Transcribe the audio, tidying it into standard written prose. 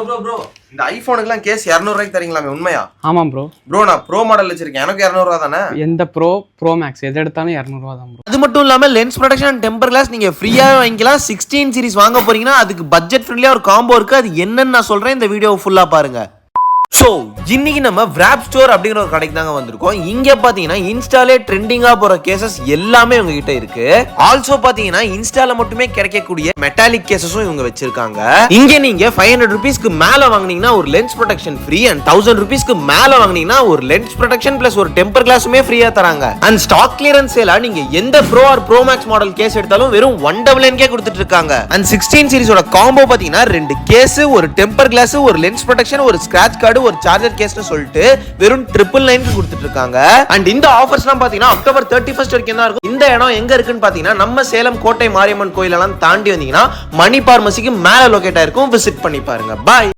Bro இந்த ஐபோனுக்குலாம் case 200 ரூபாய்க்கு தரீங்களாமே உண்மையா? ஆமாம் ப்ரோ. நான் ப்ரோ மாடல் வச்சிருக்கேன், எனக்கு 200 ரூபா தானே? எந்த ப்ரோ மேக்ஸ் எது எடுத்தாலும் 200 ரூபா தான் ப்ரோ. அது மட்டும் இல்லாம lens protection and temper glass நீங்க ஃப்ரீயா வாங்கிக்கலாம். 16 சீரிஸ் வாங்க போறீங்கன்னா அதுக்கு பட்ஜெட் ஃப்ரெண்ட்லியா ஒரு காம்போ இருக்கு. அது என்னன்னு நான் சொல்றேன், இந்த வீடியோ ஃபுல்லா பாருங்க. ஸோ இன்னைக்கு நம்ம விராப் ஸ்டோர் அப்படிங்கிற ஒரு கடைக்கு தாங்க வந்திருக்கோம். இங்க பாத்தீங்கன்னா இன்ஸ்டாலே ட்ரெண்டிங்கா போற கேசஸ் எல்லாமே இவங்க கிட்ட இருக்கு. ஆல்சோ பாத்தீங்கன்னா இன்ஸ்டால மட்டுமே கிடைக்கக்கூடிய மெட்டாலிக் கேசஸும் இவங்க வச்சிருக்காங்க. இங்க நீங்க 500 ரூபீஸ்க்கு மேல வாங்குனீங்கன்னா ஒரு லென்ஸ் ப்ரொடெக்ஷன் ஃப்ரீ அண்ட் 1000 ரூபீஸ்க்கு மேல வாங்குனீங்கன்னா ஒரு லென்ஸ் ப்ரொடெக்ஷன் பிளஸ் ஒரு டெம்பர் கிளாஸுமே ஃப்ரீயா தராங்க. அண்ட் ஸ்டாக் கிளியரன்ஸ் சேலா நீங்க எந்த pro or pro max model case எடுத்தாலும் வெறும் 199 கொடுத்துட்டு இருக்காங்க. அண்ட் 16 சீரிஸோட காம்போ பாத்தீங்கன்னா 2 கேஸ், ஒரு டெம்பர் கிளாஸ், ஒரு லென்ஸ் ப்ரொடெக்ஷன், ஒரு ஸ்கிராட்ச் கார்டு, ஒரு சார்ஜர் கேஸ்னு சொல்லிட்டு வெறும் 999 கொடுத்துட்டு இருக்காங்க. அண்ட் இந்த ஆஃபர்ஸ்லாம் பாத்தீங்கன்னா அக்டோபர் 31 வரைக்கும் தான் இருக்கும். இந்த இடம் எங்க இருக்குன்னு பாத்தீங்கன்னா நம்ம சேலம் கோட்டை மாரியம்மன் கோயில் எல்லாம் தாண்டி வந்தீங்கன்னா மணி பார்மசிக்கு மேல லொகேட் ஆயிருக்கும். விசிட் பண்ணி பாருங்க. பாய்.